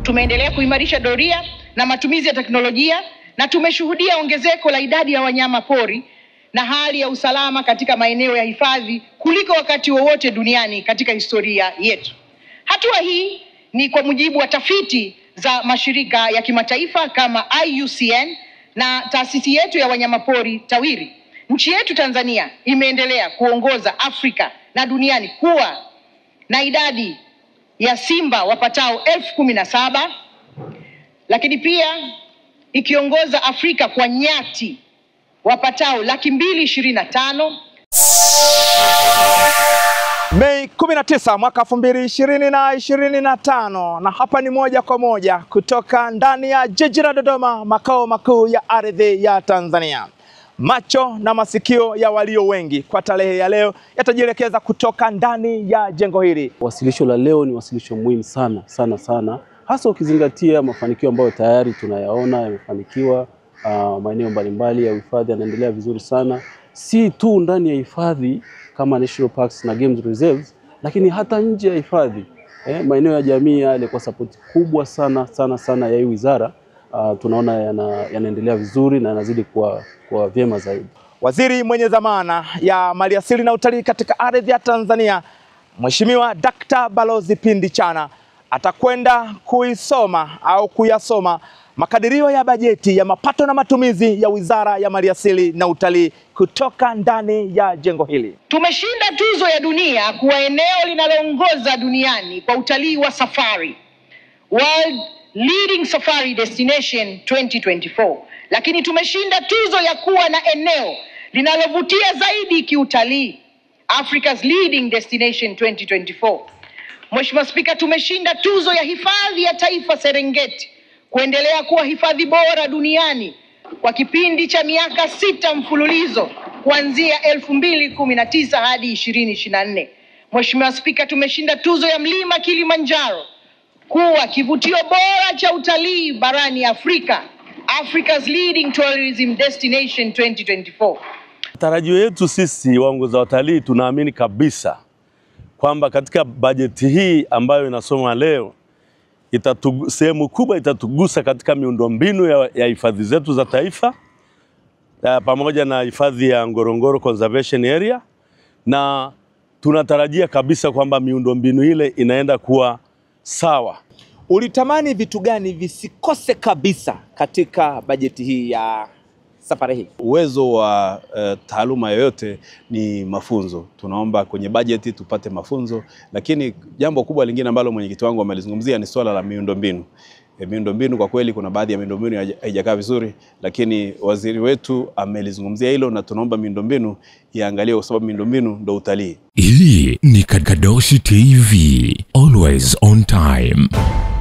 Tumeendelea kuimarisha doria na matumizi ya teknolojia na tumeshuhudia ongezeko la idadi ya wanyama pori na hali ya usalama katika maeneo ya hifadhi kuliko wakati wowote duniani katika historia yetu. Hatua hii ni kwa mujibu wa tafiti za mashirika ya kimataifa kama IUCN na taasisi yetu ya wanyamapori TAWIRI. Nchi yetu Tanzania imeendelea kuongoza Afrika na duniani kuwa na idadi ya simba wapatao 17,000, lakini pia ikiongoza Afrika kwa nyati wapatao 225,000. Mei 19 mwaka 2025 na hapa ni moja kwa moja kutoka ndani ya jiji la Dodoma, makao makuu ya ardhi ya Tanzania. Macho na masikio ya walio wengi kwa tarehe ya leo yatajielekeza kutoka ndani ya jengo hili. Wasilisho la leo ni wasilisho muhimu sana, hasa ukizingatia mafanikio ambayo tayari tunayaona yamefanikiwa. Maeneo mbalimbali ya hifadhi yanaendelea vizuri sana, si tu ndani ya hifadhi kama national parks na games reserves, lakini hata nje ya hifadhi. Maeneo ya jamii yale kwa support kubwa sana ya hii wizara, tunaona yanaendelea vizuri na yanazidi kwa vyema zaidi. Waziri mwenye dhamana ya maliasili na utalii katika ardhi ya Tanzania, Mheshimiwa Dr. Balozi Pindi Chana atakwenda kuyasoma makadirio ya bajeti ya mapato na matumizi ya Wizara ya Maliasili na Utalii kutoka ndani ya jengo hili. Tumeshinda tuzo ya dunia kuwa eneo linaloongoza duniani kwa utalii wa safari, World Leading Safari Destination 2024. Lakini tumeshinda tuzo ya kuwa na eneo linalovutia zaidi kiutalii, Africa's Leading Destination 2024. Mheshimiwa Spika, tumeshinda tuzo ya hifadhi ya taifa Serengeti kuendelea kuwa hifadhi bora duniani kwa kipindi cha miaka 6 mfululizo kuanzia 2019 hadi 2024. Mheshimiwa Spika, tumeshinda tuzo ya mlima Kilimanjaro kuwa kivutio bora cha utalii barani Afrika, Africa's Leading Tourism Destination 2024. Tarajio yetu sisi waongoza watalii, tunaamini kabisa kwamba katika bajeti hii ambayo inasomwa leo sehemu kubwa itatugusa katika miundombinu ya hifadhi zetu za taifa, pamoja na hifadhi ya Ngorongoro Conservation Area, na tunatarajia kabisa kwamba miundombinu ile inaenda kuwa sawa. Ulitamani vitu gani visikose kabisa katika bajeti hii ya safari hii? Uwezo wa taaluma yoyote ni mafunzo. Tunaomba kwenye bajeti tupate mafunzo, lakini jambo kubwa lingine ambalo mwenyekiti wangu amelizungumzia ni swala la miundombinu. Miundombinu kwa kweli kuna baadhi ya miundombinu haijakaa vizuri, lakini waziri wetu amelizungumzia hilo na tunaomba miundombinu iangaliwe kwa sababu miundombinu ndio utalii. Hii ni Kadoshi TV, always on time.